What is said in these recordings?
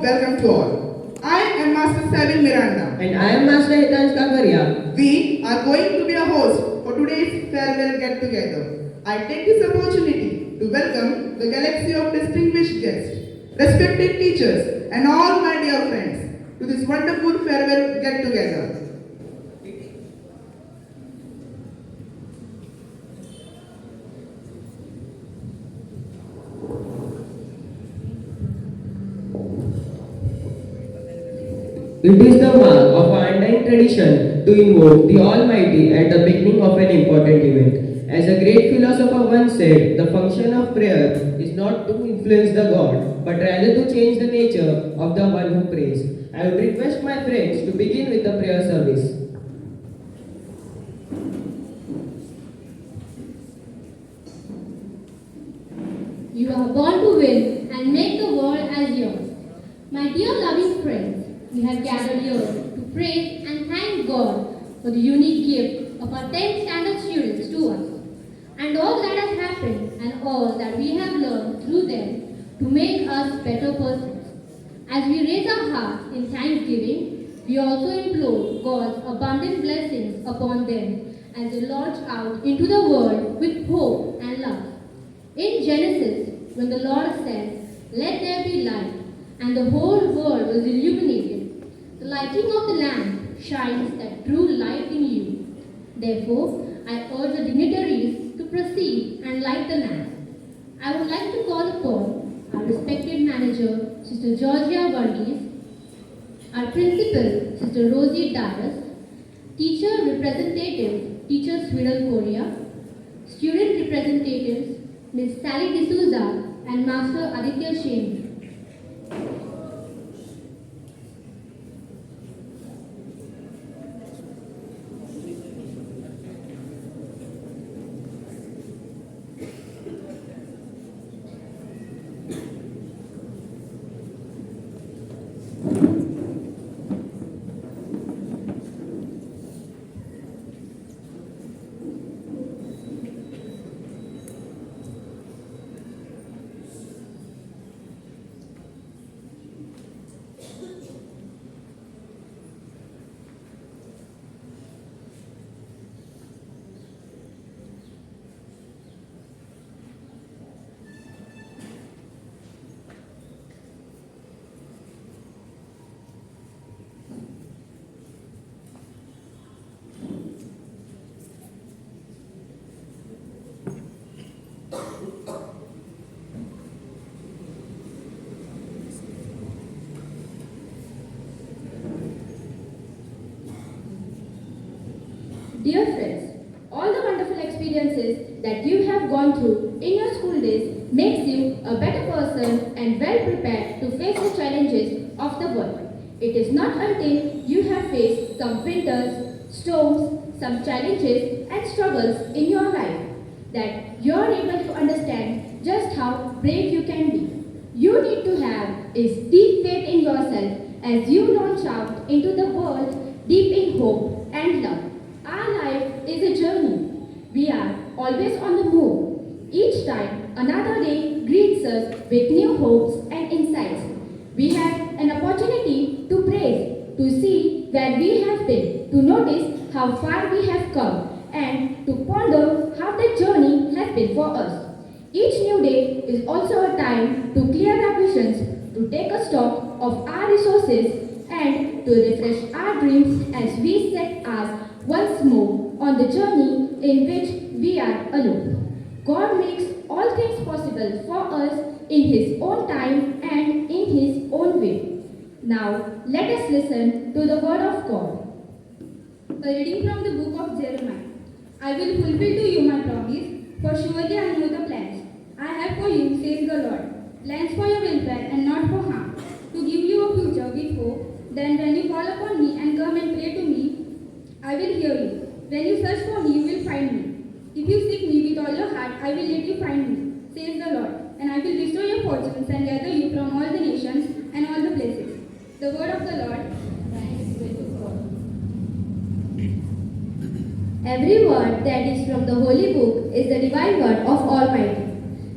welcome to all. I am Master Sabin Miranda. And I am Master Hitansh Kakaria. We are going to be a host for today's farewell get-together. I take this opportunity to welcome the galaxy of distinguished guests, respected teachers, and all my dear friends to this wonderful farewell get-together. It is the mark of our undying tradition to invoke the Almighty at the beginning of an important event. As a great philosopher once said, the function of prayer is not to influence the God, but rather to change the nature of the one who prays. I would request my friends to begin with the prayer service. You are born to win and make the world as yours. My dear loving friends, we have gathered here to praise and thank God for the unique gift of our 10th standard students to us, and all that has happened and all that we have learned through them to make us better persons. As we raise our hearts in thanksgiving, we also implore God's abundant blessings upon them as they launch out into the world with hope and love. In Genesis, when the Lord said, "Let there be light," and the whole world was illuminated, the lighting of the lamp shines that true light in you. Therefore, I urge the dignitaries to proceed and light the lamp. I would like to call upon our respected manager, Sister Georgia Varghese, our principal, Sister Rosie Darius, teacher representative, Teacher Swirl Korea, student representatives, Ms. Sally D'Souza and Master Aditya Shen. Dear friends, all the wonderful experiences that you have gone through in your school days makes you a better person and well prepared to face the challenges of the world. It is not until you have faced some winters, storms, some challenges and struggles in your life that you are able to understand just how brave you can be. You need to have is deep faith in yourself as you launch out into the world deep in hope and love. Our life is a journey. We are always on the move. Each time another day greets us with new hopes and insights. We have an opportunity to praise, to see where we have been, to notice how far we have come, and to ponder how the journey has been for us. Each new day is also a time to clear our visions, to take a stock of our resources, and to refresh our dreams as we set ours once more on the journey in which we are alone. God makes all things possible for us in His own time and in His own way. Now, let us listen to the Word of God. A reading from the book of Jeremiah. I will fulfill to you my promise, for surely I know the plans I have for you, says the Lord. Plans for your welfare and not for harm, to give you a future with hope. Then when you call upon me and come and pray to me, I will hear you. When you search for me, you will find me. If you seek me with all your heart, I will let you find me, says the Lord. And I will restore your fortunes and gather you from all the nations and all the places. The word of the Lord. Thanks be to God. Every word that is from the Holy Book is the divine word of Almighty.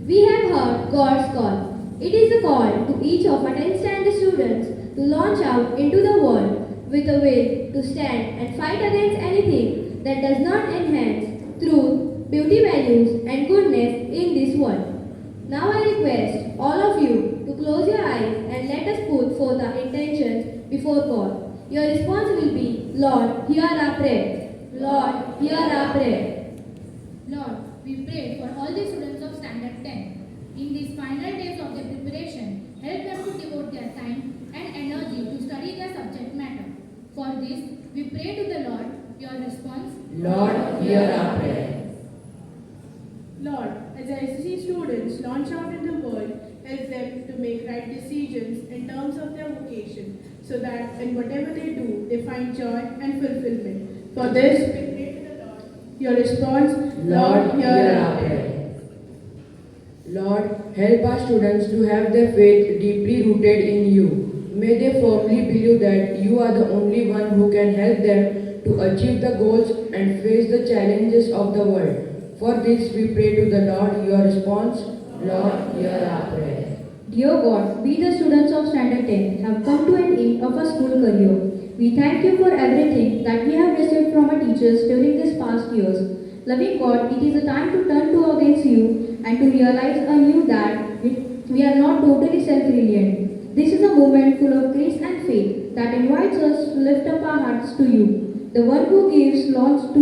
We have heard God's call. It is a call to each of our 10th standard students to launch out into the world with a will to stand and fight against anything that does not enhance truth, beauty values and goodness in this world. Now I request all of you to close your eyes and let us put forth our intentions before God. Your response will be, Lord, hear our prayer. Lord, hear our prayer. Lord, we pray for all the students of Standard 10. In these final days of their preparation, help them to devote their time and energy to study their subject matter. For this, we pray to the Lord. Your response? Lord, hear our prayer. Lord, as our SSC students launch out in the world, help them to make right decisions in terms of their vocation, so that in whatever they do, they find joy and fulfillment. For this, we pray to the Lord. Your response? Lord, hear our prayer. Lord, help our students to have their faith deeply rooted in you. May they firmly believe that you are the only one who can help them to achieve the goals and face the challenges of the world. For this, we pray to the Lord. Your response? Lord, hear our prayer. Dear God, we the students of Standard 10 have come to an end of our school career. We thank you for everything that we have received from our teachers during these past years. Loving God, it is a time to turn to against you and to realize anew that we are not totally self-reliant. This is a moment full of grace and faith that invites us to lift up our hearts to you. The one who gives to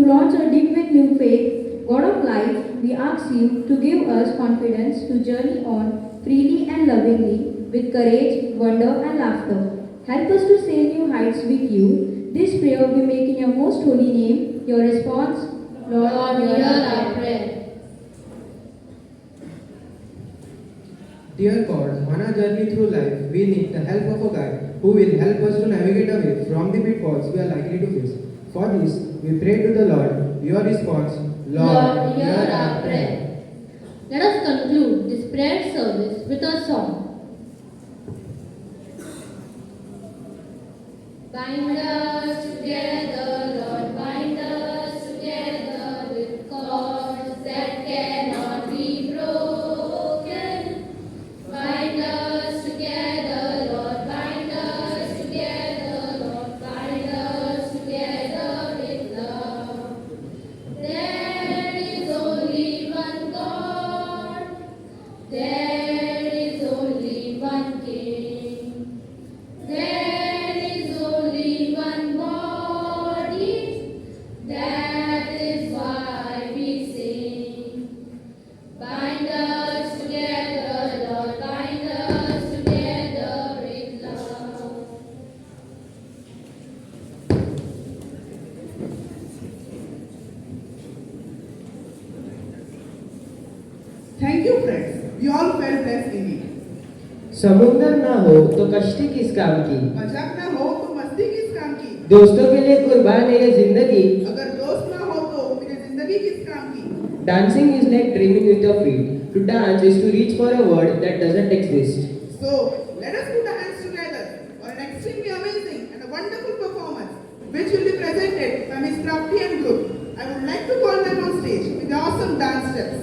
launch a deep with new faith, God of life, we ask you to give us confidence to journey on freely and lovingly with courage, wonder and laughter. Help us to sail new heights with you. This prayer we make in your most holy name. Your response? Lord, hear our prayer. Dear God, on our journey through life, we need the help of a guide who will help us to navigate away from the pitfalls we are likely to face. For this, we pray to the Lord. Your response? Lord, hear our prayer. Let us conclude this prayer service with a song. Bind us together, Lord, bind us together with cords that cannot be broken. Bind us together, Lord, bind us together, Lord, bind us together with love. There is only one God, there is only one King, there is only one body, that is why we sing. Bind us together, Lord, bind us together with love. Thank you, friends. We all felt blessed indeed. समुंदर ना हो तो कश्ती किस काम की, मजाक ना हो तो मस्ती किस काम की, दोस्तों के लिए कुर्बान है ये जिंदगी. अगर दोस्त ना हो तो मेरी जिंदगी किस काम की. Dancing is like dreaming with your feet. To dance is to reach for a world that doesn't exist. So, let us put our hands together for an extremely amazing and a wonderful performance which will be presented by Ms. Prapti and group. I would like to call them on stage with the awesome dance steps.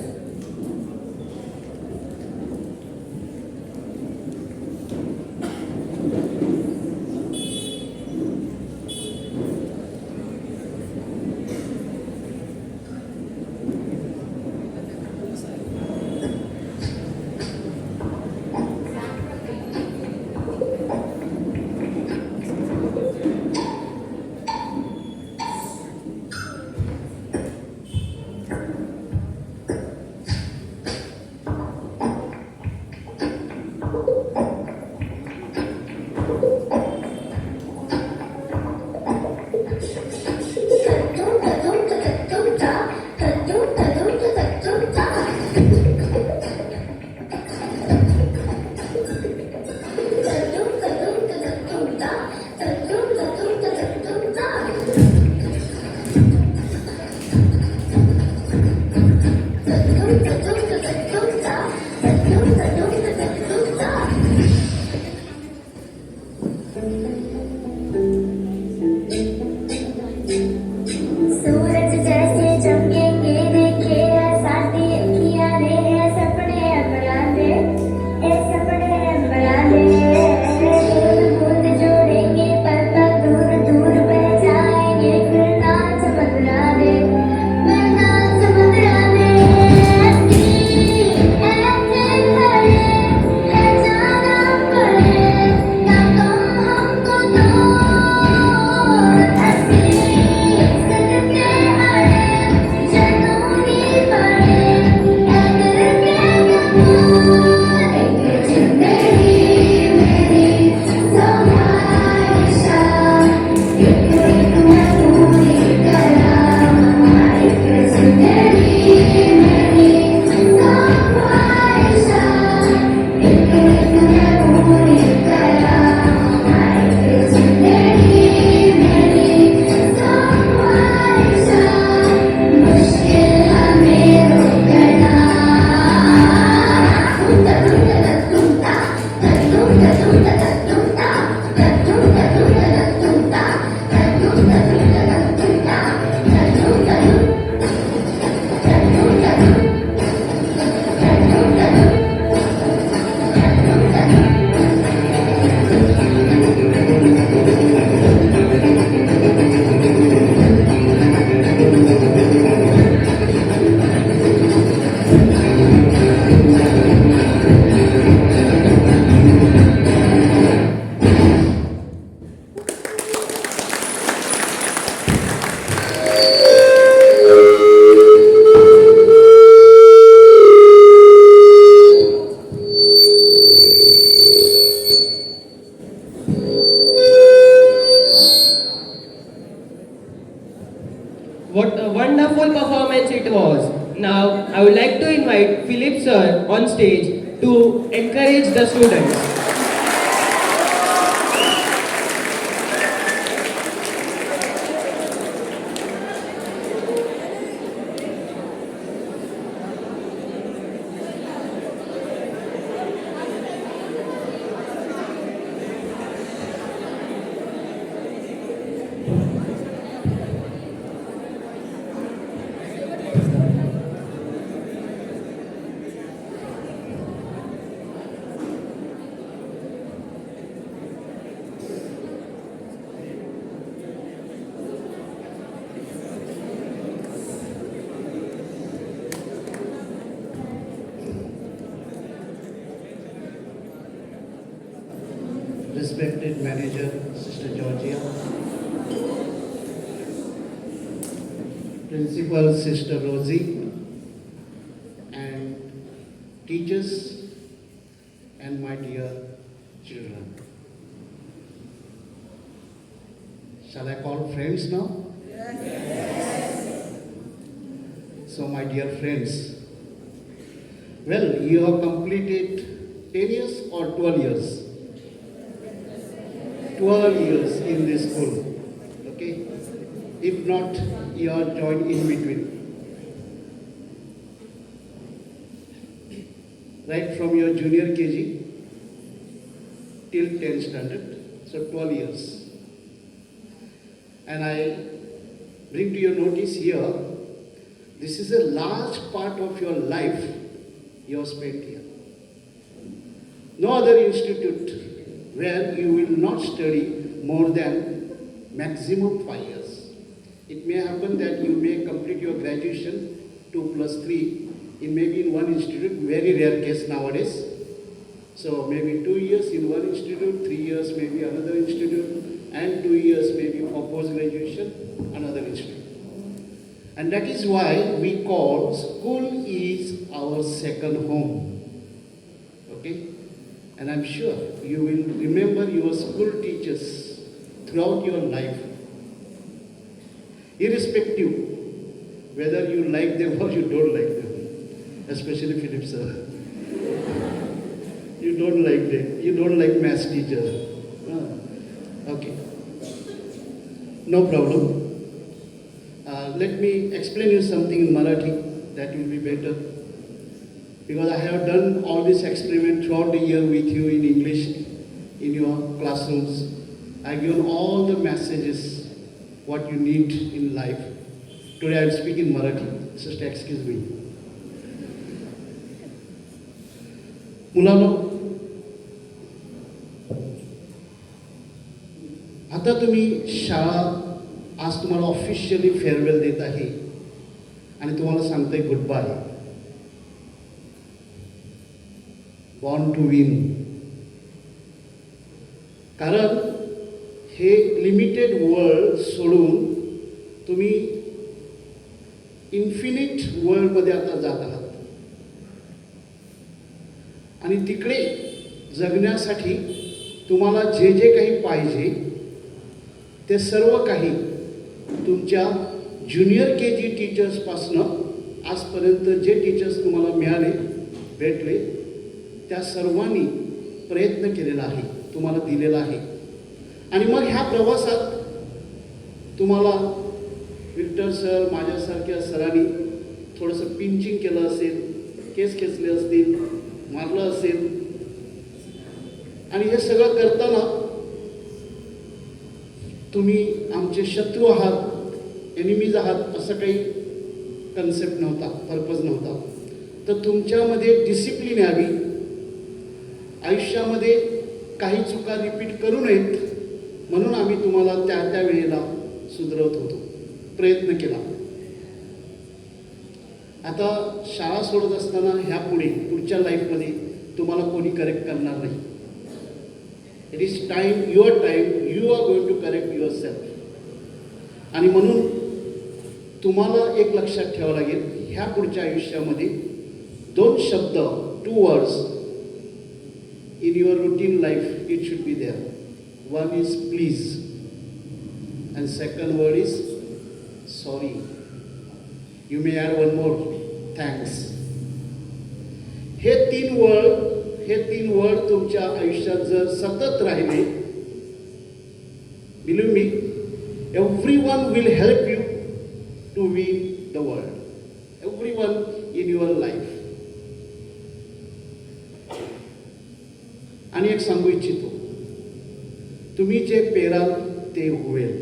What a wonderful performance it was. Now, I would like to invite Philip sir on stage to encourage the students. Respected manager, Sister Georgia, Principal Sister Rosie, and teachers and my dear children. Shall I call friends now? Yes. So my dear friends, well, you have completed 10 years or 12 years? 12 years in this school, okay? If not, you are joined in between. Right from your junior KG till 10th standard, so 12 years. And I bring to your notice here, this is a large part of your life you have spent here. No other institute where you will not study more than maximum 5 years. It may happen that you may complete your graduation 2 + 3 in maybe in one institute, very rare case nowadays. So maybe 2 years in one institute, 3 years maybe another institute, and 2 years maybe for post-graduation, another institute. And that is why we call school is our second home. Okay? And I'm sure you will remember your school teachers throughout your life, irrespective whether you like them or you don't like them, especially Philip sir. You don't like them. You don't like maths teacher. Okay. No problem. Let me explain you something in Marathi that will be better. Because I have done all this experiment throughout the year with you in English, in your classrooms. I have given all the messages, what you need in life. Today I will speak in Marathi. Just excuse me. मुलांनो, आता तुम्ही शाळा आज तुम्हाला officially farewell देत आहे आणि तुम्हाला सांगतोय good bye. Born to win. कारण हे लिमिटेड वर्ल्ड सोडून तुम्ही इन्फिनिट वर्ल्डमध्ये आता जात आहात आणि तिकडे जगण्यासाठी तुम्हाला जे जे काही पाहिजे ते सर्व काही तुमच्या ज्युनियर KG टीचर्सपासनं आजपर्यंत जे टीचर्स तुम्हाला मिळाले, भेटले, त्या सर्वांनी प्रयत्न केलेला आहे, तुम्हाला दिलेला आहे. आणि मग ह्या प्रवासात तुम्हाला विक्टर सर, माझ्यासारख्या सरांनी थोडंसं पिंचिंग केलं असेल, केस खेचले असतील, मारलं असेल. आणि हे सगळं करताना तुम्ही आमचे शत्रू आहात, एनिमीज आहात असं काही कन्सेप्ट नव्हता, पर्पज नव्हता. तर तुमच्यामध्ये डिसिप्लिन यावी, आयुष्यामध्ये काही चुका रिपीट करू नयेत म्हणून आम्ही तुम्हाला त्या वेळेला सुधरवत होतो, प्रयत्न केला. आता शाळा सोडत असताना ह्या पुढच्या लाईफमध्ये तुम्हाला कोणी करेक्ट करणार नाही. It is time, your time, you are going to correct yourself. आणि म्हणून तुम्हाला एक लक्षात ठेवावं लागेल, ह्या पुढच्या आयुष्यामध्ये 2 शब्द, 2 words in your routine life, it should be there. One is please, and second word is sorry. You may add one more, thanks. हे तीन वर्ड तुमच्या आयुष्यात जर सतत राहिले, believe me, everyone will help you to win the world. Everyone in your life. आणि एक सांगू इच्छितो, तुम्ही जे पेराल ते होईल.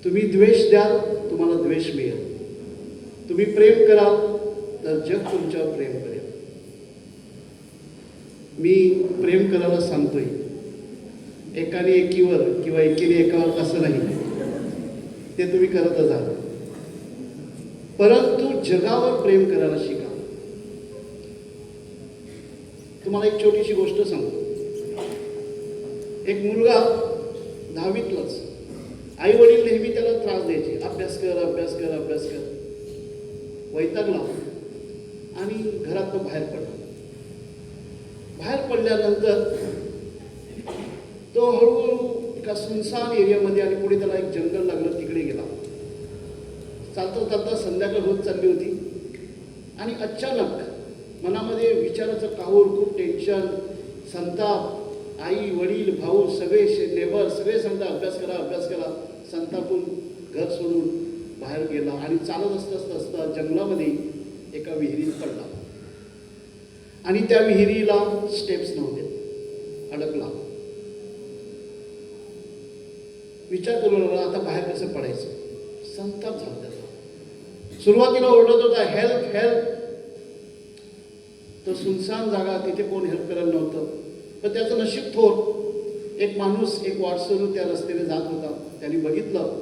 तुम्ही द्वेष द्याल, तुम्हाला द्वेष मिळेल. तुम्ही प्रेम कराल तर जग तुमच्यावर प्रेम करेल. मी प्रेम करायला सांगतोय, एकाने एकीवर किंवा एकीने एकावर असं नाही, ते तुम्ही करतच आहात. परंतु जगावर प्रेम करायला शिका. तुम्हाला एक छोटीशी गोष्ट सांगतो. एक मुलगा 10वीतलाच, आई वडील नेहमी त्याला त्रास द्यायचे, अभ्यास कर अभ्यास कर अभ्यास कर. वैतागला आणि घरातून बाहेर पडला. बाहेर पडल्यानंतर तो हळूहळू एका सुनसान एरियामध्ये, आणि पुढे त्याला एक जंगल लागलं, तिकडे गेला. चालता चालता संध्याकाळ होत चालली होती आणि अचानक मनामध्ये विचाराचं काहूर, खूप टेन्शन, संताप. आई वडील भाऊ सगळे नेबर सगळे सांगता अभ्यास करा अभ्यास करा. संतापून घर सोडून बाहेर गेला आणि चालत असता जंगलामध्ये एका विहिरीत पडला. आणि त्या विहिरीला स्टेप्स नव्हते, अडकला. विचार करू लागला, आता बाहेर कसं पडायचं. संताप झाला त्याचा. सुरुवातीला ओरडत होता, हेल्प हेल्प. तो सुनसान जागा, तिथे कोण हेल्प करायला नव्हतं. पण त्याचं नशीब थोर. एक माणूस एक वाटसरू त्या रस्त्याने जात होता. त्याने बघितलं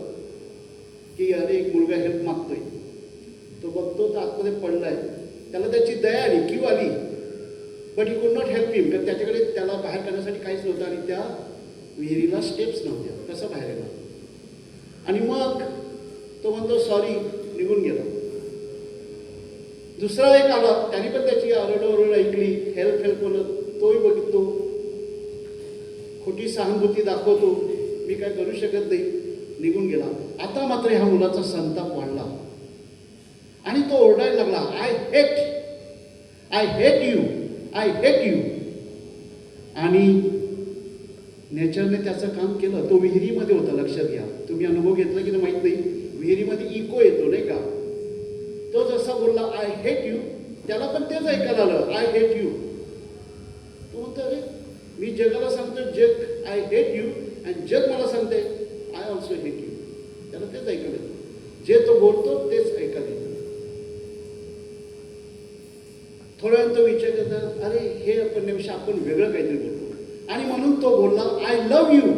की अरे एक मुलगा हेल्प मागतोय. तो बघतो तर आतमध्ये पडलाय. त्याला त्याची दया आली, क्यू आली. But he could not help him, कारण त्याच्याकडे त्याला बाहेर काढण्यासाठी काहीच नव्हतं आणि त्या विहिरीला स्टेप्स नव्हत्या. कसं बाहेर येणार. आणि मग तो म्हणतो सॉरी, निघून गेला. दुसरा एक आला, त्याने पण त्याची आरडोरड ऐकली, हेल्प हेल्प म्हणत. तोही बघतो, खोटी सहानुभूती दाखवतो, मी काय करू शकत नाही, निघून गेला. आता मात्र ह्या मुलाचा संताप वाढला आणि तो ओरडायला लागला, I hate you, I hate you. आणि नेचरने त्याचं काम केलं. तो विहिरीमध्ये होता, लक्षात घ्या. तुम्ही अनुभव घेतला की माहीत नाही, विहिरीमध्ये इको येतो नाही का. तो जसा बोलला आय हेट यू, त्याला पण तेच ऐकायला आलं, आय हेट यू. तो म्हणतो अरे मी जगाला सांगतो जग आय हेट यू, आणि जग मला सांगते आय ऑल्सो हेट यू. त्याला तेच ऐकायला येतं. जे तो बोलतो तेच ऐकायला येतं. थोड्या वेळ तो विचार करता, अरे हे म्हणण्यापेक्षा आपण वेगळं काहीतरी बोलतो. आणि म्हणून तो बोलला आय लव्ह यू.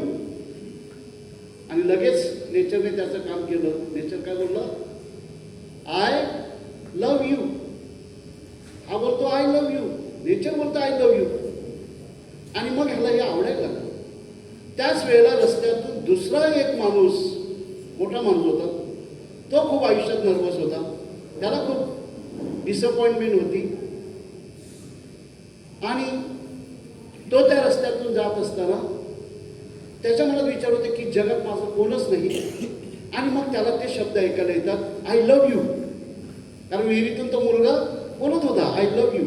आणि लगेच नेचरने त्याचं काम केलं. नेचर काय बोलला, आय लव्ह यू. हा बोलतो आय लव्ह यू, नेचर बोलतो आय लव्ह यू. आणि मग ह्याला हे आवडायला लागलं. त्याच वेळेला रस्त्यातून दुसरा एक माणूस, मोठा माणूस होता. तो खूप आयुष्यात नर्वस होता. त्याला खूप डिसअपॉइंटमेंट होती. आणि तो त्या रस्त्यातून जात असताना त्याच्या मनात विचार होते की जगात माझं कोणच नाही. आणि मग त्याला ते शब्द ऐकायला येतात, आय लव्ह यू. कारण विहिरीतून तो मुलगा बोलत होता आय लव्ह यू.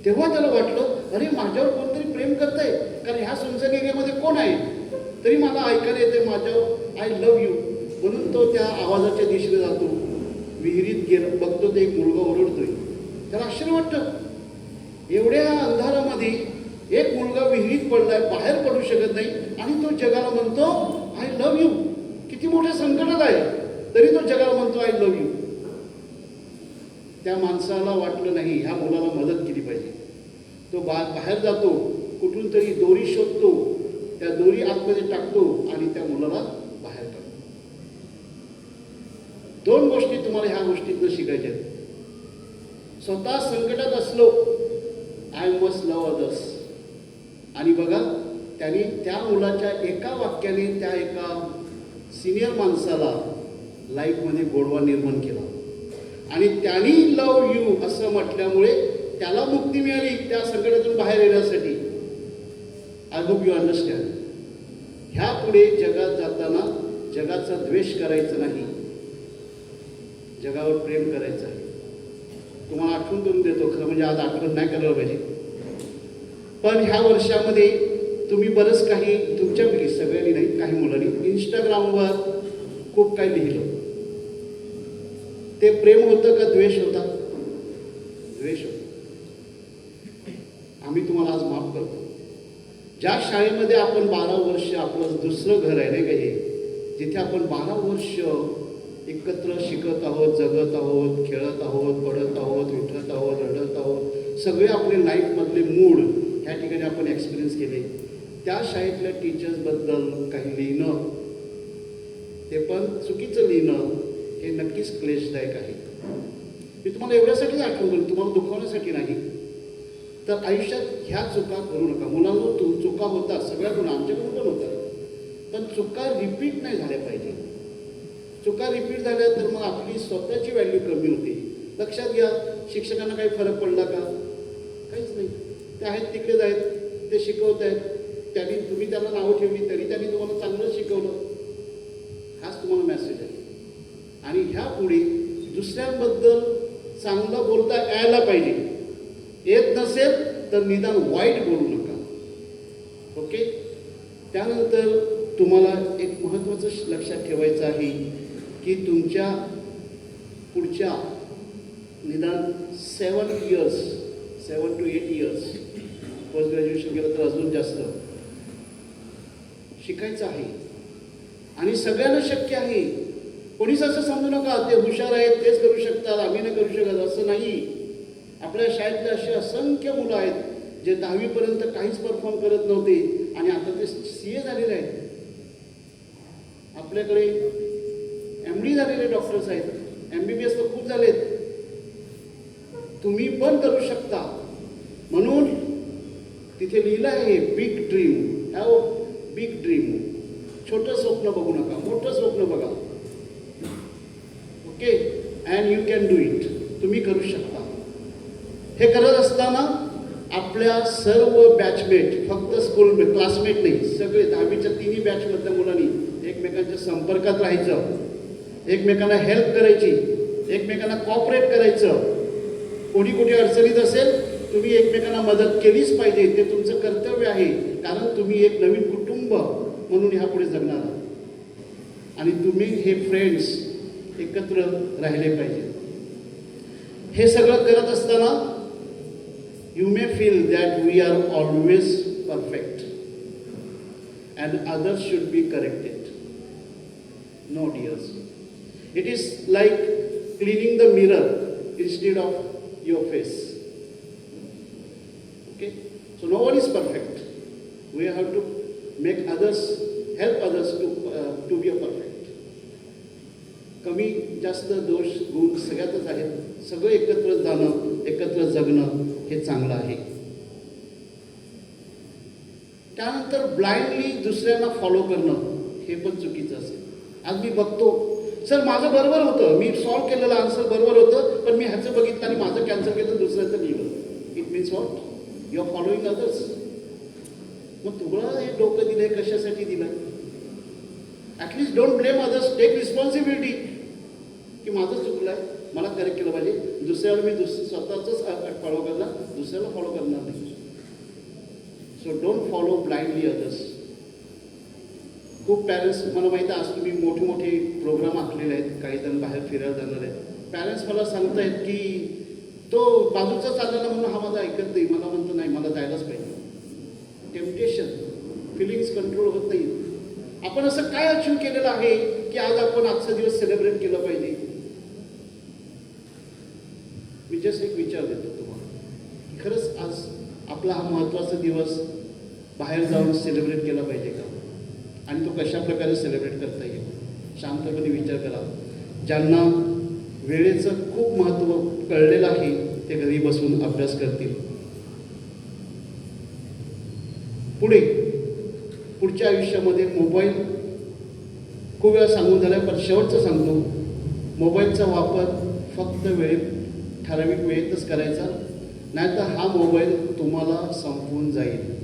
तेव्हा त्याला वाटलं, अरे माझ्यावर कोणतरी प्रेम करतंय, कारण ह्या सुनसान एरियामध्ये कोण आहे तरी मला ऐकायला येते माझ्यावर आय लव्ह यू. म्हणून तो त्या आवाजाच्या दिशेने जातो. विहिरीत गेला, बघतो ते एक मुलगा ओरडतोय. त्याला आश्चर्य वाटतं, एवढ्या अंधारामध्ये एक मुलगा विहिरीत पडलाय, बाहेर पडू शकत नाही, आणि तो जगाला म्हणतो आय लव्ह यू. किती मोठ्या संकटात आहे तरी तो जगाला म्हणतो आय लव्ह यू. त्या माणसाला वाटलं नाही ह्या मुलाला मदत केली पाहिजे. तो बाहेर जातो, कुठून तरी दोरी शोधतो, त्या दोरी आतमध्ये टाकतो आणि त्या मुलाला बाहेर काढतो. दोन गोष्टी तुम्हाला ह्या गोष्टीतनं शिकायच्या आहेत. स्वतः संकटात असलो, आय मस्ट लव्ह अदर्स. आणि बघा, त्यांनी त्या मुलाच्या एका वाक्याने त्या एका सिनियर माणसाला लाईफमध्ये गोडवा निर्माण केला. आणि त्यांनी लव्ह यू असं म्हटल्यामुळे त्याला मुक्ती मिळाली त्या संकटातून बाहेर येण्यासाठी. I hope you understand. ह्या पुढे जगात जाताना जगाचा द्वेष करायचा नाही, जगावर प्रेम करायचं आहे. तुम्हाला आठवण करून देतो, खरं म्हणजे आज आठवण नाही करायला पाहिजे, पण ह्या वर्षामध्ये तुम्ही बरंच काही तुमच्यापैकी, सगळ्यांनी नाही काही मुलांनी इंस्टाग्रामवर खूप काही लिहिलं. ते प्रेम होतं का द्वेष होता? द्वेष होता. आम्ही तुम्हाला आज माफ करतो. ज्या शाळेमध्ये आपण 12 वर्ष, आपलं दुसरं घर आहे नाही का हे, जिथे आपण 12 वर्ष एकत्र शिकत आहोत, जगत आहोत, खेळत आहोत, पडत आहोत, उठत आहोत, रडत आहोत, सगळे आपले लाईफमधले मूड ह्या ठिकाणी आपण एक्सपिरियन्स केले. त्या शाळेतल्या टीचर्सबद्दल काही लिहिणं, ते पण चुकीचं लिहिणं, हे नक्कीच क्लेशदायक आहे. मी तुम्हाला एवढ्यासाठीच आठवण करू, तुम्हाला दुखवण्यासाठी नाही. तर आयुष्यात ह्या चुका करू नका. मुलांना चुका होतात, सगळ्याकडून, आमच्याकडून पण होतात, पण चुका रिपीट नाही झाल्या पाहिजे. चुका रिपीट झाल्या तर मग आपली स्वतःची व्हॅल्यू कमी होते. लक्षात घ्या, शिक्षकांना काही फरक पडला का? काहीच नाही. ते आहेत तिकडेच आहेत, ते शिकवत आहेत. त्यांनी, तुम्ही त्यांना नावं ठेवली तरी त्यांनी तुम्हाला चांगलं शिकवलं. हाच तुम्हाला मेसेज आहे. आणि ह्या पुढे दुसऱ्यांबद्दल चांगलं बोलता यायला पाहिजे. येत नसेल तर निदान वाईट बोलू नका. ओके. त्यानंतर तुम्हाला एक महत्त्वाचं लक्षात ठेवायचं आहे की तुमच्या पुढच्या निदान 7 to 8 इयर्स, पोस्ट ग्रॅज्युएशन केलं तर अजून जास्त शिकायचं आहे. आणि सगळ्यांना शक्य आहे. कोणीच असं समजू नका ते हुशार आहेत, तेच करू शकतात, आम्ही नाही करू शकत, असं नाही. आपल्या शाळेतले असे असंख्य मुलं आहेत जे 10वीपर्यंत काहीच परफॉर्म करत नव्हते आणि आता ते CA झालेले आहेत. आपल्याकडे MD झालेले डॉक्टर्स आहेत, MBBS तर खूप झालेत. तुम्ही पण करू शकता. म्हणून तिथे लिहिलं आहे big dream, have big dream. छोटं स्वप्न बघू नका, मोठं स्वप्न बघा. Okay. And you can do it. तुम्ही करू शकता. हे करत असताना आपल्या सर्व बॅचमेट, फक्त स्कूल क्लासमेट नाही, सगळे 10वीच्या 3ही बॅचमधल्या मुलांनी एकमेकांच्या संपर्कात राहायचं, एकमेकांना हेल्प करायची, एकमेकांना कॉपरेट करायचं. कोणी कुठे अडचणीत असेल तुम्ही एकमेकांना मदत केलीच पाहिजे. ते तुमचं कर्तव्य आहे, कारण तुम्ही एक नवीन कुटुंब म्हणून ह्यापुढे जगणार आहात. आणि तुम्ही हे फ्रेंड्स एकत्र राहिले पाहिजे. हे सगळं करत असताना you may feel that we are always perfect and others should be corrected. No, dears. It is like cleaning the mirror instead of your face. Okay? So no one is perfect. We have to make others, help others to be a perfect. कमी जास्त दोष गुण सगळ्यातच आहेत. सगळं एकत्र जाणं, एकत्र जगणं हे चांगलं आहे. त्यानंतर ब्लाइंडली दुसऱ्यांना फॉलो करणं हे पण चुकीचं असेल. आज मी बघतो, सर माझं बरोबर होतं, मी सॉल्व केलेलं आन्सर बरोबर होतं, पण मी ह्याचं बघितलं आणि माझं कॅन्सल केलं, दुसऱ्याचं लिहिलं. It means what? You are following others. मग तुला हे डोकं दिलं हे कशासाठी दिलं? At least don't blame others, take responsibility की माझं चुकलं आहे, मला करेक्ट केलं पाहिजे. दुसऱ्याला मी स्वतःच फॉलो करणार, दुसऱ्याला फॉलो करणार नाही. So don't follow blindly others. खूप पॅरेंट्स, मला माहिती आहे आज तुम्ही मोठे मोठे प्रोग्राम आखलेले आहेत, काही जण बाहेर फिरायला जाणार आहेत. पॅरेंट्स मला सांगतायत की तो बाजूचा चाललेला म्हणून हा माझा ऐकत नाही, मला म्हणतो नाही मला जायलाच पाहिजे. टेम्पटेशन, फिलिंग्स कंट्रोल होत नाही. आपण असं काय अचीव केलेलं आहे की आज आपण आजचा दिवस सेलिब्रेट केलं पाहिजे? मी जस्ट एक विचार देतो तुम्हाला, खरंच आज आपला हा महत्त्वाचा दिवस बाहेर जाऊन सेलिब्रेट केला पाहिजे का? आणि तो कशा प्रकारे सेलिब्रेट करता येईल? शांतपणे विचार करा. ज्यांना वेळेचं खूप महत्त्व कळलेलं आहे ते घरी बसून अभ्यास करतील. पुढच्या आयुष्यामध्ये मोबाईल खूप वेळा सांगून झाला, पण शेवटचं सांगतो, मोबाईलचा वापर फक्त ठराविक वेळेतच करायचा. नाहीतर हा मोबाईल तुम्हाला संपवून जाईल.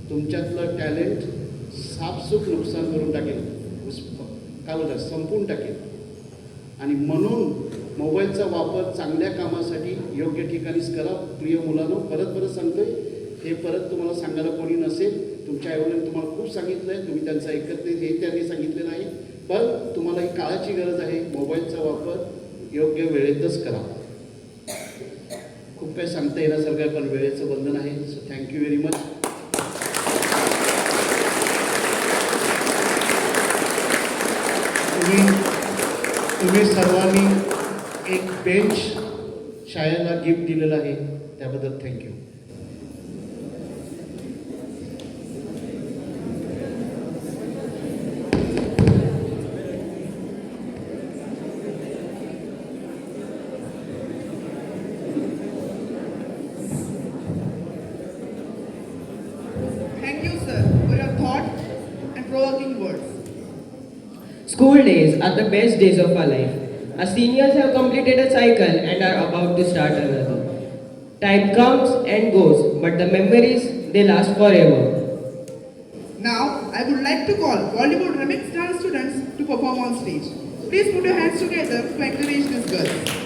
तुमच्यातलं टॅलेंट साफसूप नुकसान करून टाकेल, काय बोलतात संपवून टाकेल. आणि म्हणून मोबाईलचा वापर चांगल्या कामासाठी योग्य ठिकाणीच करा. प्रिय मुलांनो, परत सांगतोय, हे परत तुम्हाला सांगायला कोणी नसेल. तुमच्या आईवडिलांनी तुम्हाला खूप सांगितलं आहे, तुम्ही त्यांचं ऐकत नाही हे त्यांनी सांगितलेलं आहे. पण तुम्हाला ही काळाची गरज आहे. मोबाईलचा वापर योग्य वेळेतच करा. खूप काही सांगता येण्यासारखं आहे, पण वेळेचं बंधन आहे. So thank you very much. तुम्ही सर्वांनी एक बेंच शाळेला गिफ्ट दिलेलं आहे, त्याबद्दल thank you. Thank you, sir, for your thought and provoking words. School days are the best days of our life. Our seniors have completed a cycle and are about to start another. Time comes and goes, but the memories, they last forever. Now, I would like to call Bollywood remix dance students to perform on stage. Please put your hands together to encourage these girls.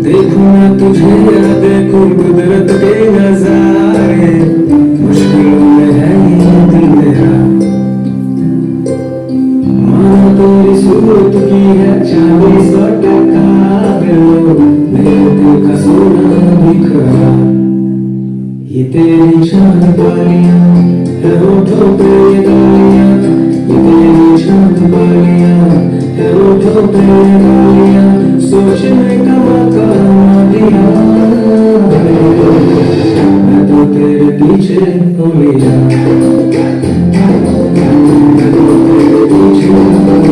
देखूं मैं तुझे या देखूं कुदरत के नजारे, मुश्किलों में है ये दिल मेरा. मानो तेरी सूरत की है 40% बिलो, मेरे दिल का सोना बिखरा. ये तेरी चांद वालियां है होठों पे ये डालियां, ये तेरी चांद वालियां है होठों पे ये डालियां. सोचने का मौका ना दिया, मैं तो तेरे पीछे हो गया, मैं तो तेरे पीछे हो गया.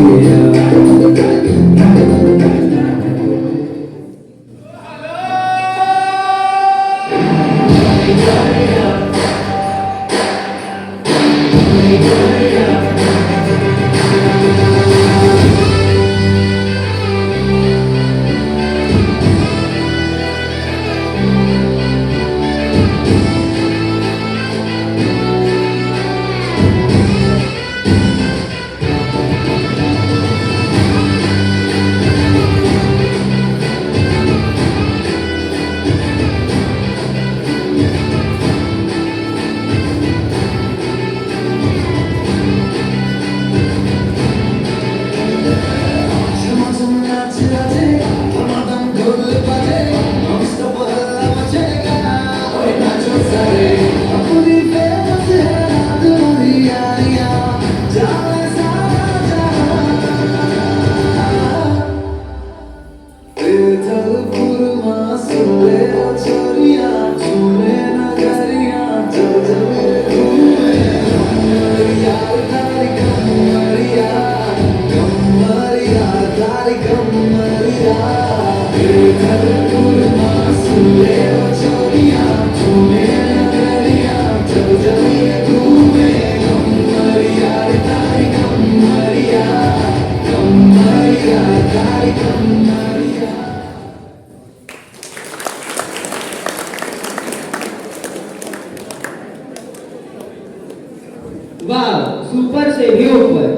वाह, सुपर से भी ऊपर.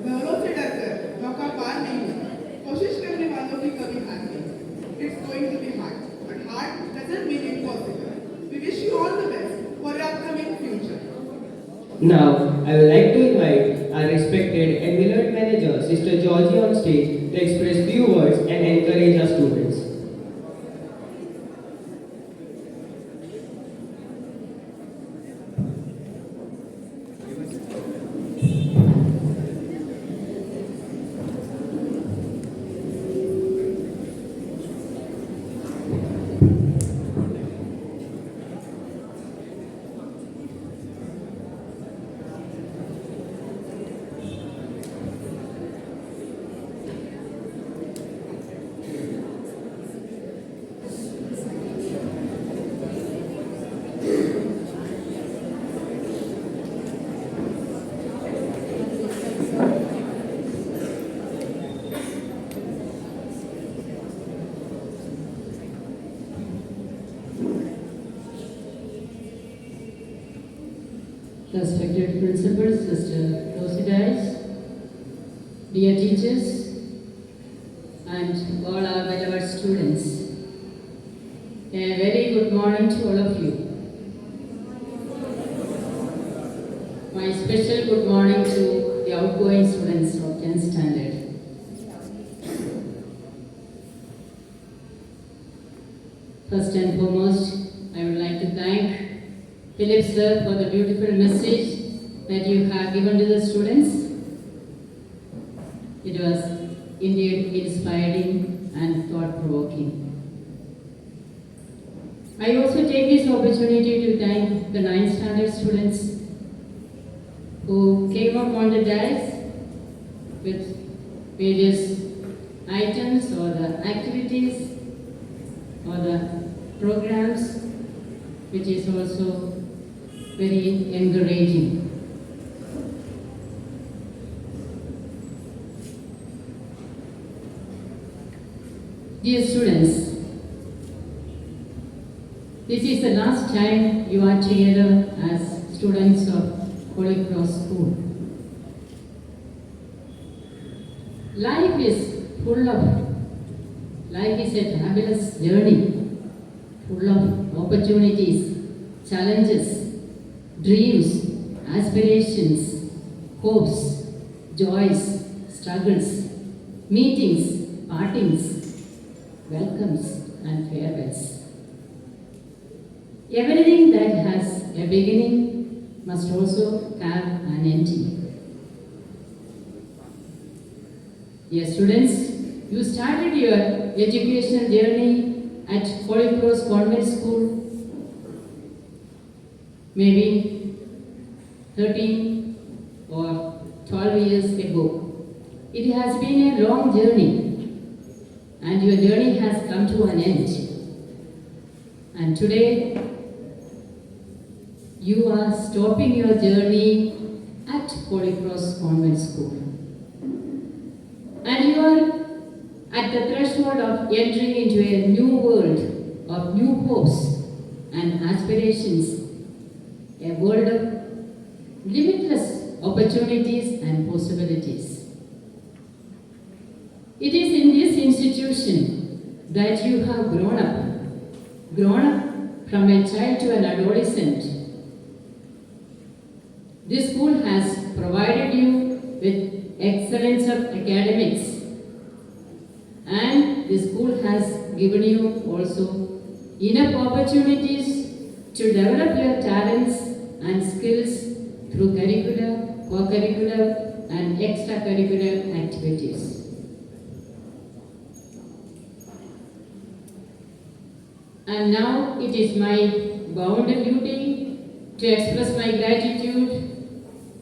घरों से डरकर मौका पार नहीं होता. कोशिश करने वालों की कभी हार नहीं. It's going to be hard, but hard doesn't mean impossible. We wish you all the best for your upcoming future. Now, I would like to invite our respected and beloved manager, Sister Georgie, on stage to express few words and encourage our students. Respected Principal Sister Rosidas, dear teachers, and all our beloved students, a very good morning to all of you. My special good morning to the outgoing students of 10th standard. First and foremost, I would like to thank Philip sir for the beautiful message that you have given to the students. It was indeed inspiring and thought-provoking. I also take this opportunity to thank the 9th standard students who came up on the dais with various items or the activities or the programs, which is also very encouraging. Dear students, this is the last time you are together as students of Holy Cross School. Life is a fabulous journey, full of opportunities, challenges, dreams, aspirations, hopes, joys, struggles, meetings, partings, welcomes, and farewells. Everything that has a beginning must also have an ending. Dear students, you started your educational journey at Holy Cross Convent School maybe 13 or 12 years ago. It has been a long journey, and your journey has come to an end. And today, you are stopping your journey at Holy Cross Convent School. And you are at the threshold of entering into a new world of new hopes and aspirations, a world of limitless opportunities and possibilities. It is in this institution that you have grown up from a child to an adolescent. This school has provided you with excellence of academics, and the school has given you also enough opportunities to develop your talents and skills through curricular, co-curricular, and extracurricular activities. And now it is my bounden duty to express my gratitude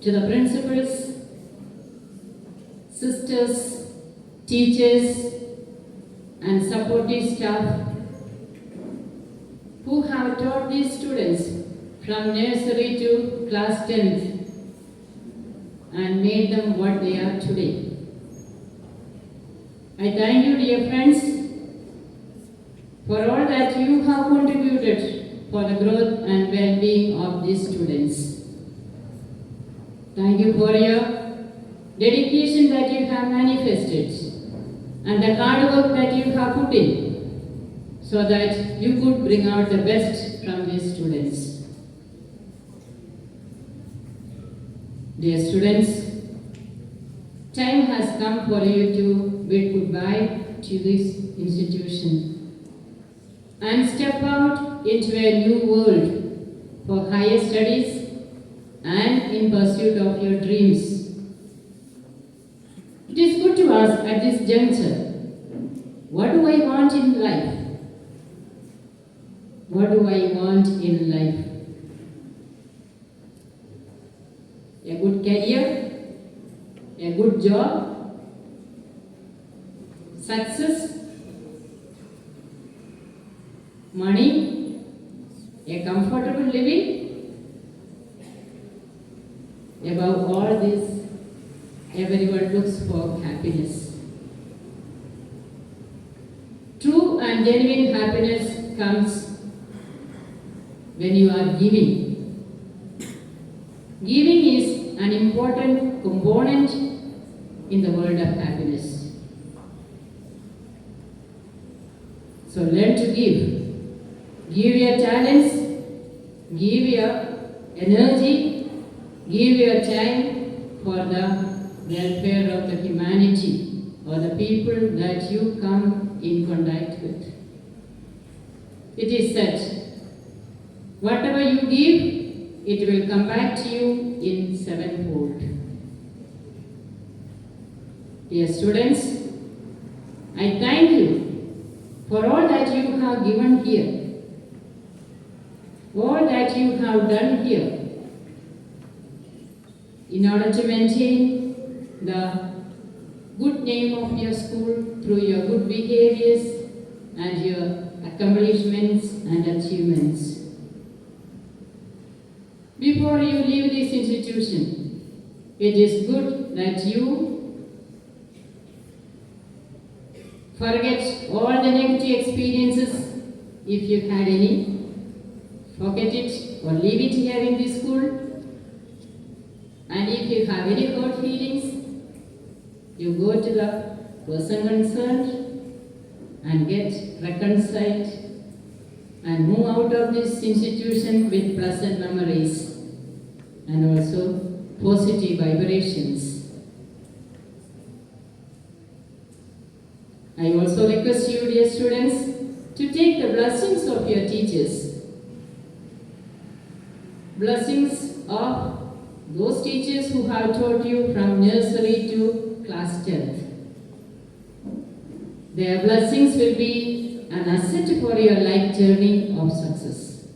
to the principals, sisters, teachers, and supportive staff who have taught these students from nursery to class 10th and made them what they are today. I thank you, dear friends, for all that you have contributed for the growth and well-being of these students. Thank you for your dedication that you have manifested and the hard work that you have put in so that you could bring out the best from these students. Dear students, time has come for you to bid goodbye to this institution and step out into a new world for higher studies and in pursuit of your dreams. It is good to ask at this juncture, what do I want in life? What do I want in life? A good career, a good job, success, money, a comfortable living. Above all this, everyone looks for happiness. True and genuine happiness comes when you are giving. Giving is an important component in the world of happiness. So learn to give. Give your talents, give your energy, give your time for the welfare of the humanity or the people that you come in contact with. It is said, whatever you give, it will come back to you in sevenfold. Dear students, I thank you for all that you have given here, all that you have done here, in order to maintain the good name of your school through your good behaviors and your accomplishments and achievements. Before you leave this institution, it is good that you forget all the negative experiences, if you had any. Forget it or leave it here in this school. And if you have any hurt feelings, you go to the person concerned and get reconciled and move out of this institution with pleasant memories and also positive vibrations. I also request you, dear students, to take the blessings of your teachers. Blessings of those teachers who have taught you from nursery to class 10th. Their blessings will be an asset for your life journey of success.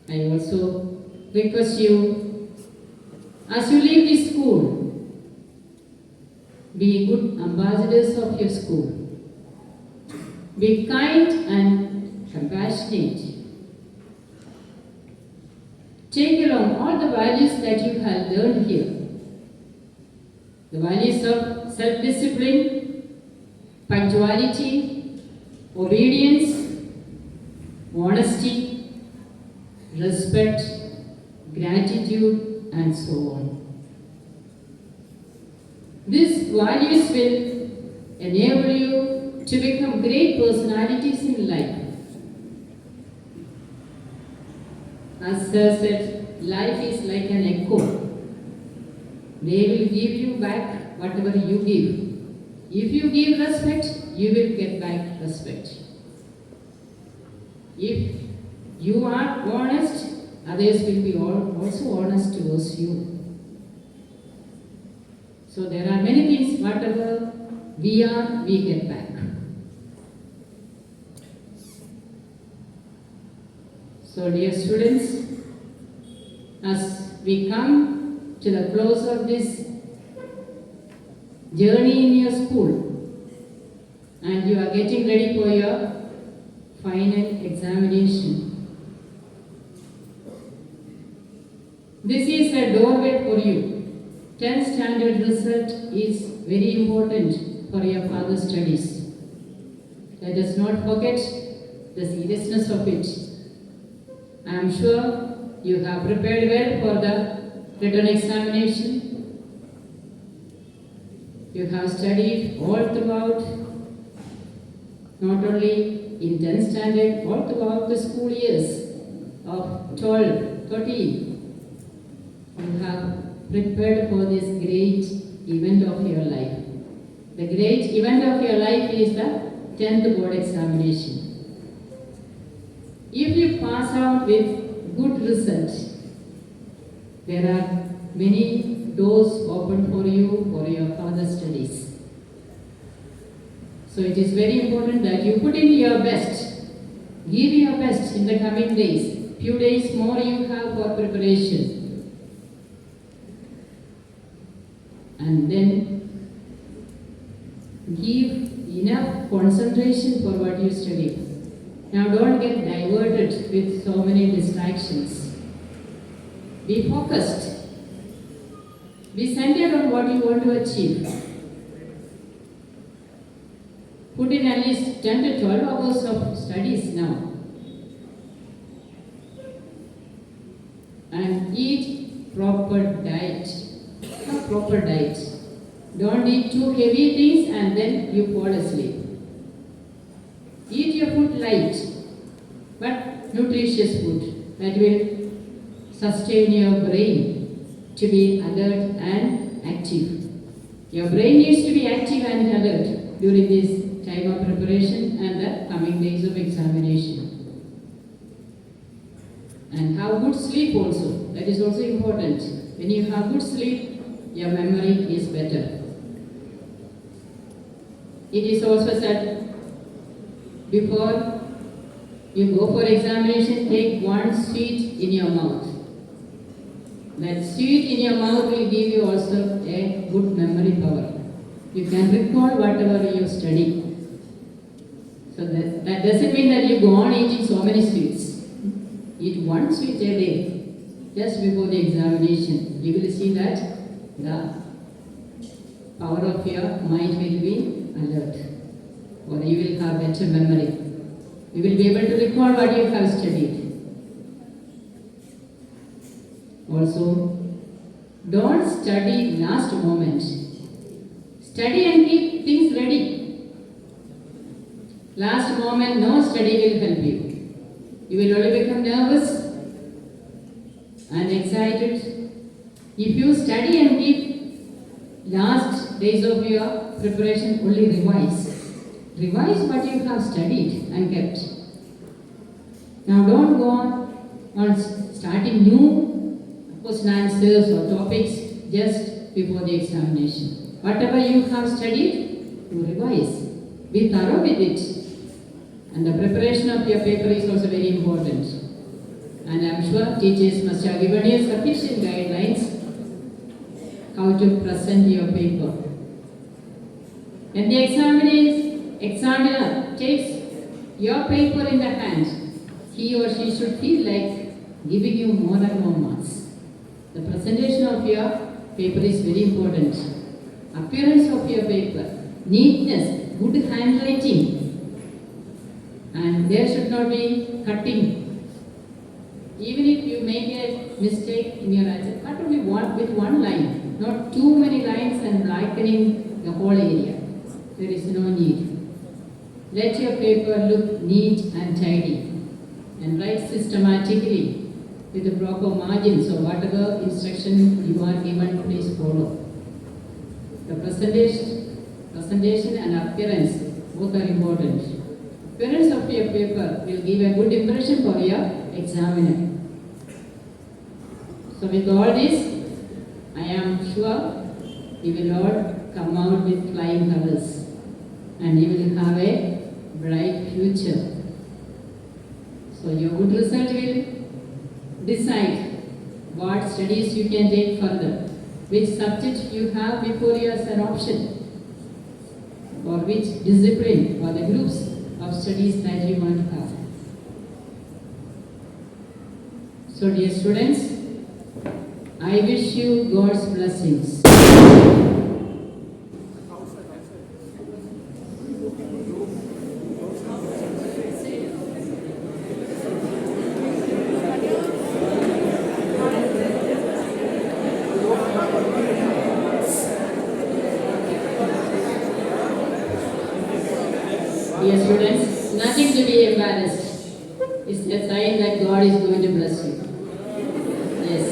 I also request you, as you leave this school, be good ambassadors of your school. Be kind and compassionate. Take along all the values that you have learned here. The values of self-discipline, punctuality, obedience, honesty, respect, gratitude, and so on. These values will enable you to become great personalities in life. As Sir said, life is like an echo. They will give you back whatever you give. If you give respect, you will get back respect. If you are honest, others will be also honest towards you. So there are many things, whatever we are, we get back. So dear students, as we come to the close of this journey in your school and you are getting ready for your final examination, this is a doorway for you. 10th standard result is very important for your further studies. Let us not forget the seriousness of it. I am sure you have prepared well for the written examination. You have studied all throughout, not only in 10th standard, all throughout the school years of 12, 13. You have prepared for this great event of your life. The great event of your life is the 10th board examination. If you pass out with good result, there are many doors open for you for your further studies. So it is very important that you put in your best. Give your best in the coming days. Few days more you have for preparation. And then give enough concentration for what you study. Now don't get diverted with so many distractions. Be focused. Be centered on what you want to achieve. put in at least 10 to 12 hours of studies now. And eat proper diet. A proper diet. Don't eat too heavy things and then you fall asleep. Eat your food light, but nutritious food that will sustain your brain to be alert and active. Your brain needs to be active and alert during this time of preparation and the coming days of examination. And have good sleep also. That is also important. When you have good sleep, your memory is better. It is also said, before you go for examination, take one sweet in your mouth. That sweet in your mouth will give you also a good memory power. You can recall whatever you study. So that doesn't mean that you go on eating so many sweets. Eat one sweet a day, just before the examination. You will see that the power of your mind will be alert, or you will have better memory. You will be able to recall what you have studied. Also, don't study last moment. Study and keep things ready. Last moment, no study will help you. You will only become nervous and excited. If you study and keep last days of your preparation, only revise. Revise what you have studied and kept. Now don't go on starting new question answers or topics just before the examination. Whatever you have studied, you revise. Be thorough with it. And the preparation of your paper is also very important. And I am sure teachers must have given you sufficient guidelines how to present your paper. When the examiner takes your paper in the hand, he or she should feel like giving you more and more marks. The presentation of your paper is very important. Appearance of your paper, neatness, good handwriting, and there should not be cutting. Even if you make a mistake in your answer, cut only with one line, not too many lines and blackening the whole area. There is no need. Let your paper look neat and tidy, and write systematically with the proper margins, so whatever instruction you are given, please follow. The presentation and appearance, both are important. Appearance of your paper will give a good impression for your examiner. So with all this, I am sure you will all come out with flying colors and you will have a bright future. So your good result will decide what studies you can take further, which subject you have before you as an option, or which discipline or the groups of studies that you want to have. So dear students, I wish you God's blessings. Dear students, nothing to be embarrassed. It's a sign that God is going to bless you. Yes.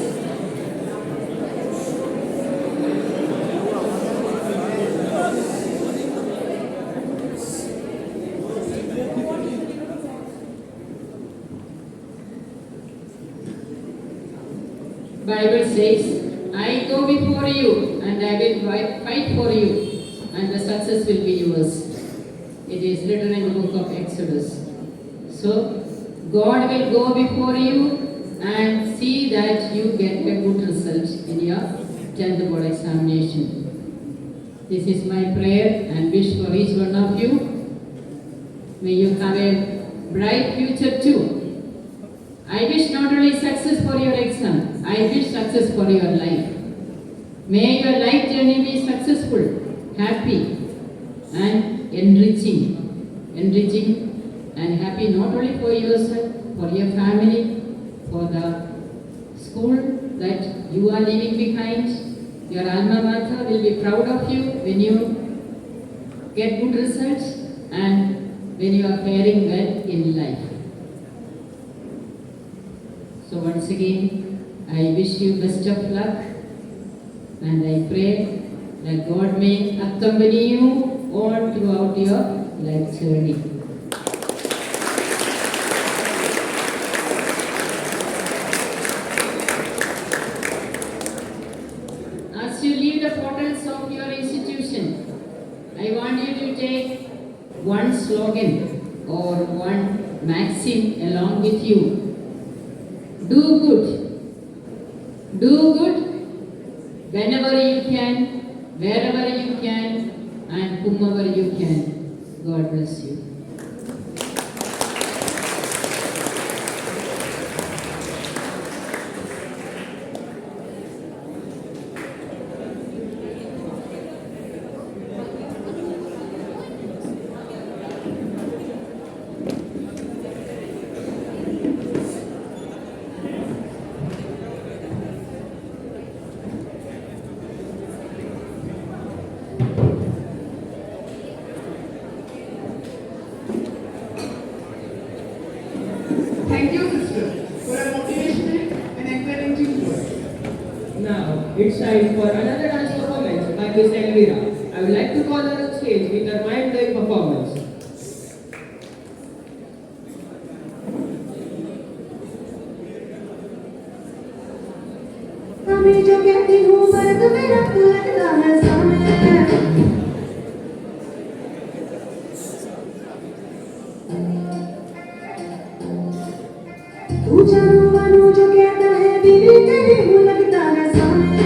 Bible says, I go before you and I will fight for you and the success will be yours. It is written in the book of Exodus. So, God will go before you and see that you get a good result in your 10th board examination. This is my prayer and wish for each one of you. May you have a bright future too. I wish not only success for your exam, I wish success for your life. May your life journey be successful, happy, and enriching and happy not only for yourself, for your family, for the school that you are leaving behind. Your alma mater will be proud of you when you get good results and when you are faring well in life. So once again, I wish you best of luck and I pray that God may accompany you all throughout your life journey. As you leave the portals of your institution, I want you to take one slogan or one maxim along with you. Do good whenever you can, wherever you can, and whomever you can. God bless you. Thank you, sister, for a motivational and encouraging word. Now, it's time for another dance performance by Miss Elvira. I would like to call her on stage with her mind-blowing performance. मैं जो कहती हूँ मर्द मेरा तू लगता है सामने तू जानू मानू जो कहता है बीवी तेरी हूँ लगता है सामने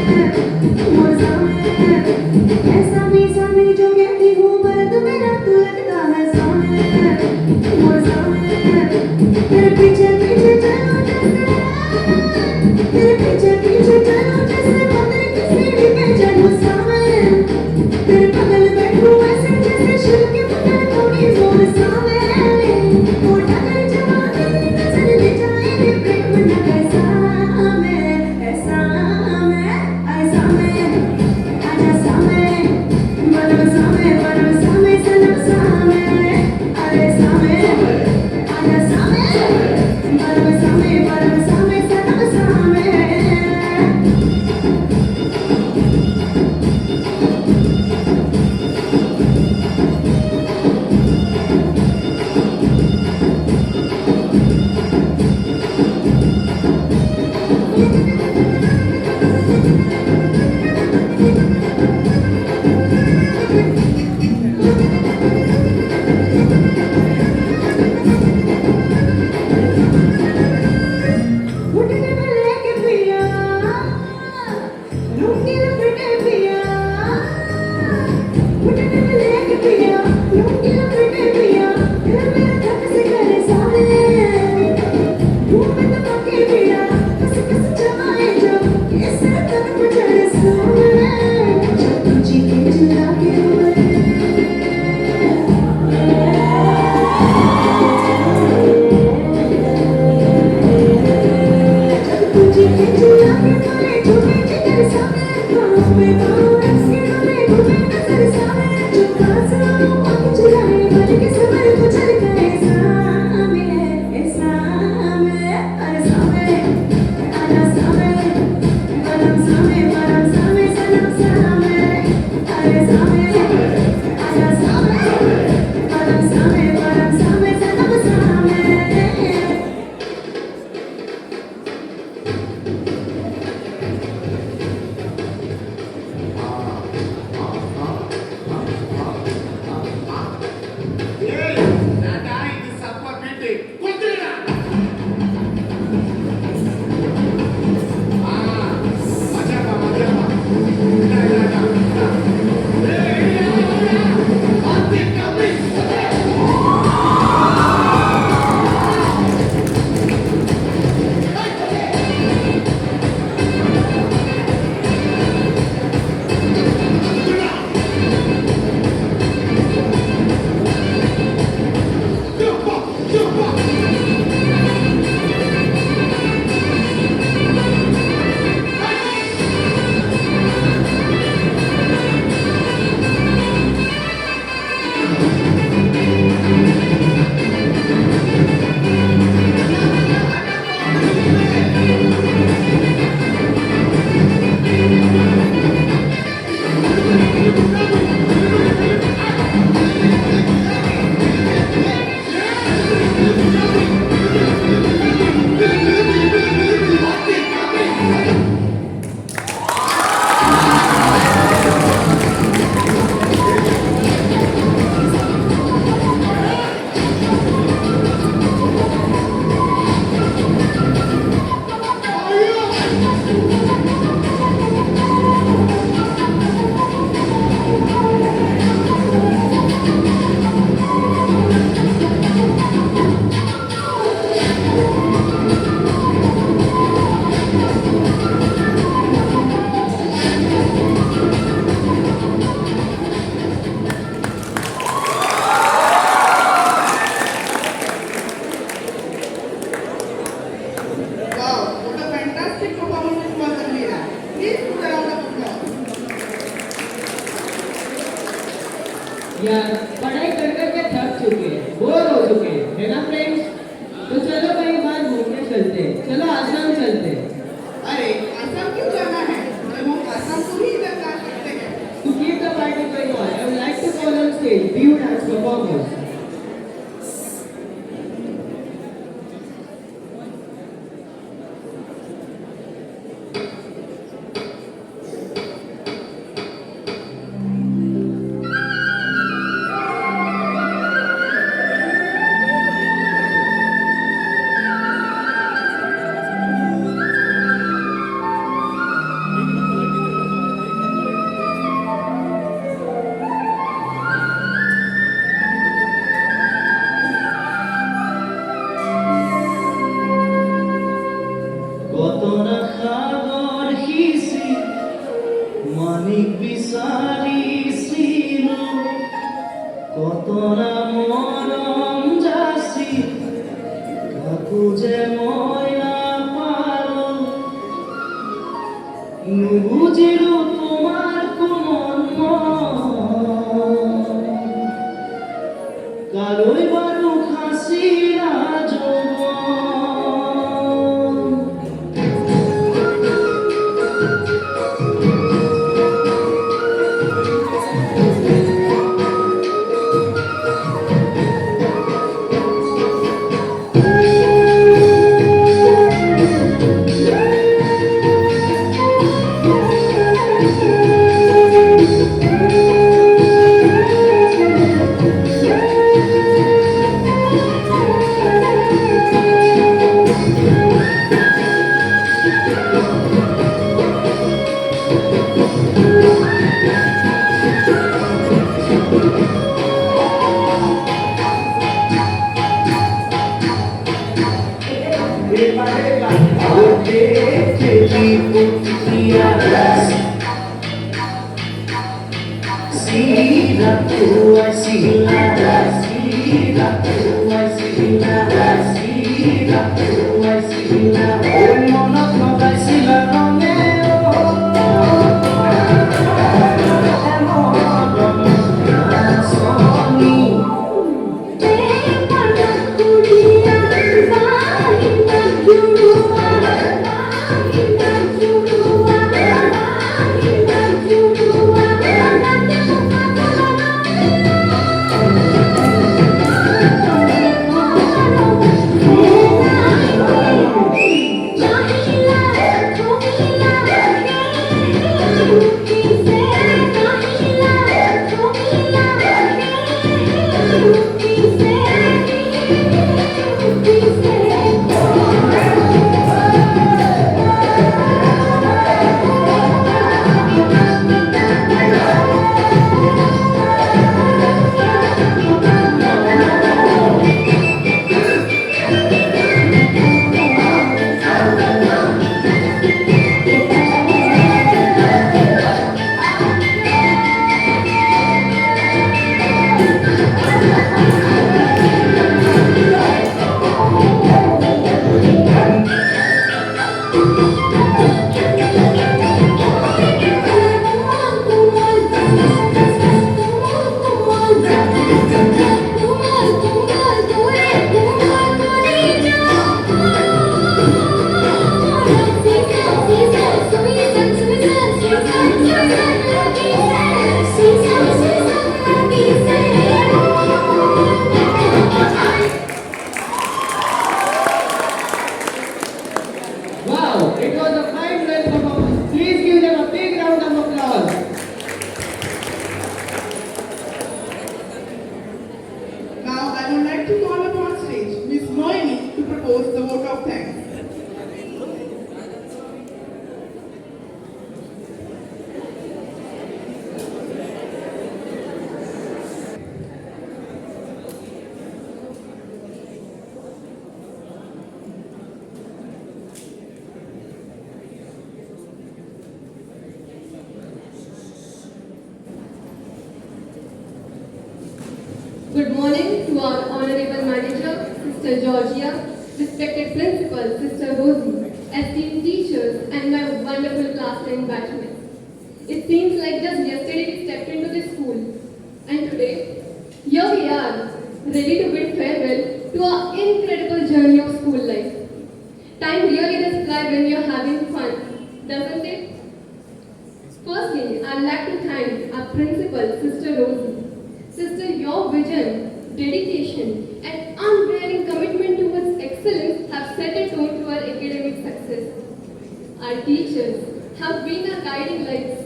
मोर सामने ऐसा भी सामने जो कहती हूँ मर्द मेरा तू लगता है सामने मोर सामने तेरे पीछे पीछे चलो जैसे तेरे पीछे पीछे चलो जैसे मंदिर की सीढ़ी पे चलो सामने तेरे बगल बैठूं ऐसे जैसे शिव के बगल कोई मोर सामने वो डगर जमा तेरी नजर ले जाएंगे प्रेम न कैसा मैं ऐसा मैं आजा सामने बनो सामने सनम सामने अरे सामने आजा सामने बनो सामने सनम सामने यार पढ़ाई कर कर के थक चुके हैं, बोर हो चुके हैं, है ना फ्रेंड्स? तो चलो कहीं बाहर घूमने चलते हैं, चलो आसाम चलते हैं। अरे आसाम क्यों जाना है, जब हम आसाम को ही इधर जा सकते हैं। To keep the party going on, I would like to call on stage few dance performers. কত না সাগর হিসি মানিক বিচাৰিছিল কত না মৰম যাচি কাকো যে মই নাপালো নুবুজিলো তোমাৰ কোমল মন কালৈ বাৰু খাচিলা যৌৱন Wow, it was a fine well performance. Please give them a big round of applause. Now I would like to call upon stage Miss Moini to propose the vote of thanks. Good morning to our Honorable Manager, Sister Georgia, respected Principal, Sister Rosie, esteemed teachers, and my wonderful class and batchmates. It seems like just yesterday we stepped into this school. And today, here we are, ready to bid farewell to our incredible journey of school life. Time really does fly when you're having fun, doesn't it? Firstly, I'd like to thank our principal, Sister Rosie. Sister, your vision, dedication, and unwavering commitment towards excellence have set a tone to our academic success. Our teachers have been our guiding lights,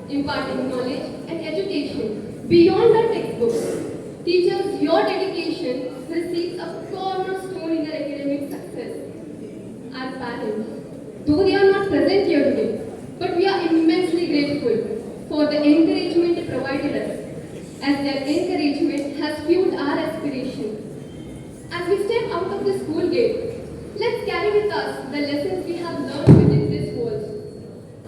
imparting knowledge and education beyond our textbooks. Teachers, your dedication receives a cornerstone in our academic success. Our parents, though they are not present here today, but we are immensely grateful for the encouragement they provided us, as their encouragement has fueled our aspiration. As we step out of the school gate, let's carry with us the lessons we have learned within this walls.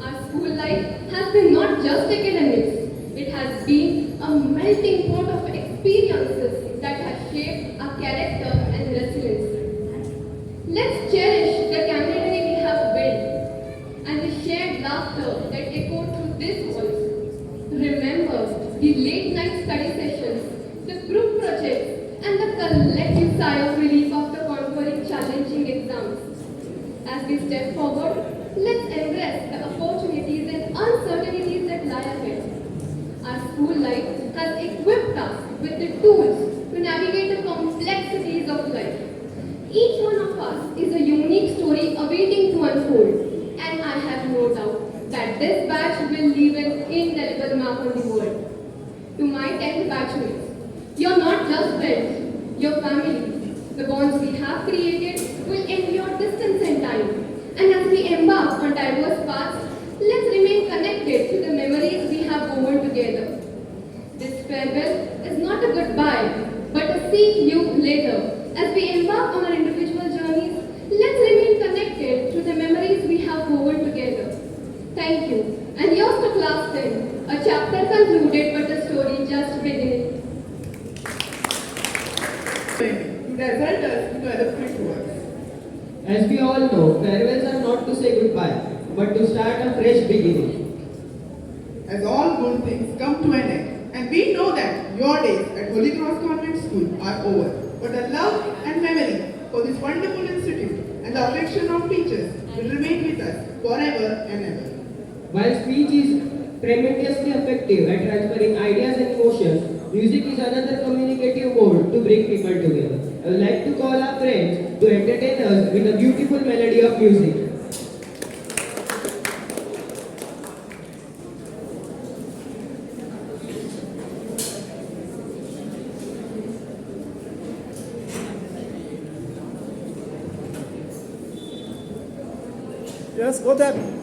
Our school life has been not just academics, it has been a melting pot of experiences that have shaped our character and resilience. Let's cherish the camaraderie we have built and the shared laughter that echoed through these walls. Remember the late night study sessions, the group projects, and the collective sigh of relief after conquering challenging exams. As we step forward, let's embrace the opportunities and uncertainties that lie ahead. Our school life has equipped us with the tools to navigate the complexities of life. Each one of us is a unique story awaiting to unfold, and I have no doubt that this batch will leave an indelible mark on the world. To my 10th batchmates, you're not just friends, you're family. The bonds we have created will endure distance and time. And as we embark on diverse paths, let's remain connected to the memories we have woven together. This farewell is not a goodbye, but a see you later. As we embark on our individual journeys, let's remain connected to the memories we have woven together. Thank you. And here's to class 10, a chapter concluded but a story just beginning. To divert us into eloquent words. As we all know, farewells are not to say goodbye, but to start a fresh beginning. As all good things come to an end, and we know that your days at Holy Cross Convent School are over, but the love and memory for this wonderful institute and the affection of teachers will remain with us forever and ever. While speech is tremendously effective at transferring ideas and emotions, music is another communicative mode to bring people together. I would like to call our friends to entertain us with a beautiful melody of music. Yes, go there.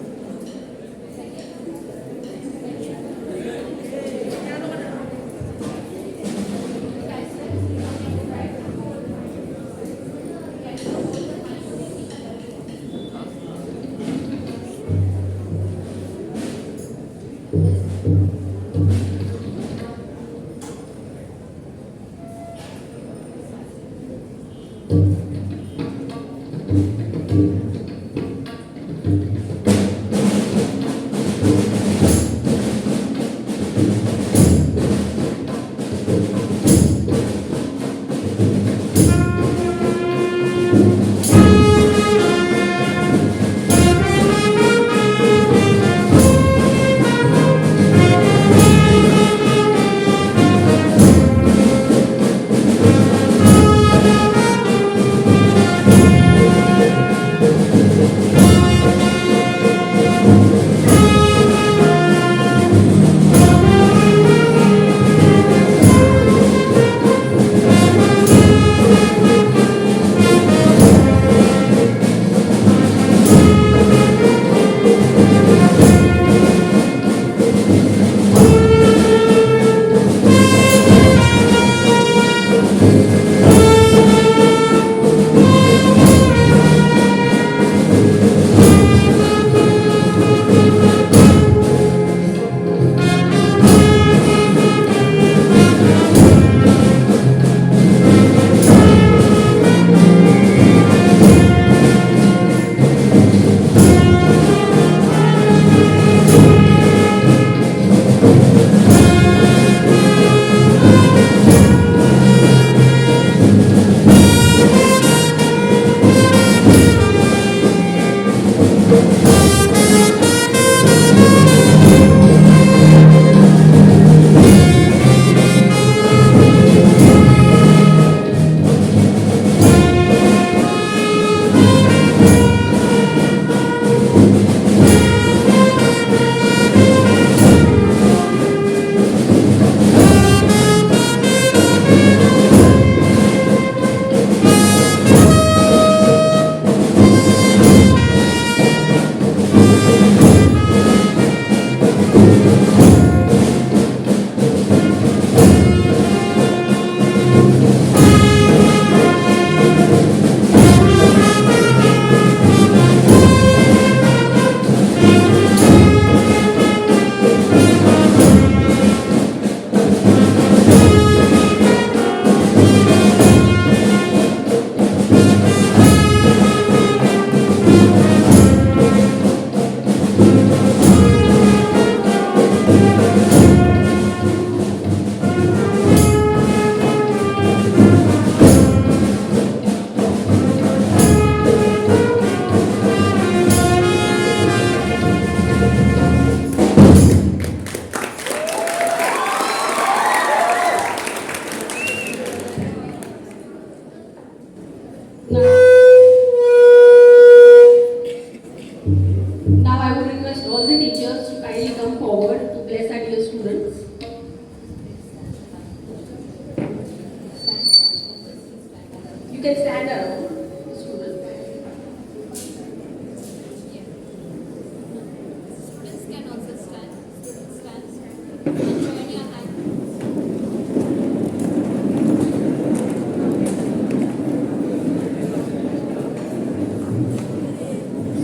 Join your hands.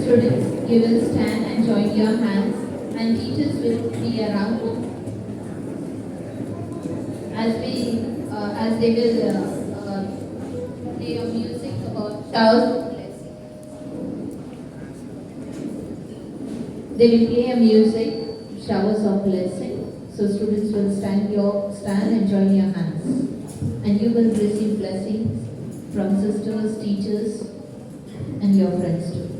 Students, you will stand and join your hands, and teachers will be around as they will play a music about showers of blessing. They will play a music, showers of blessing. So students will stand and join your hands, and you will receive blessings from sisters, teachers, and your friends too.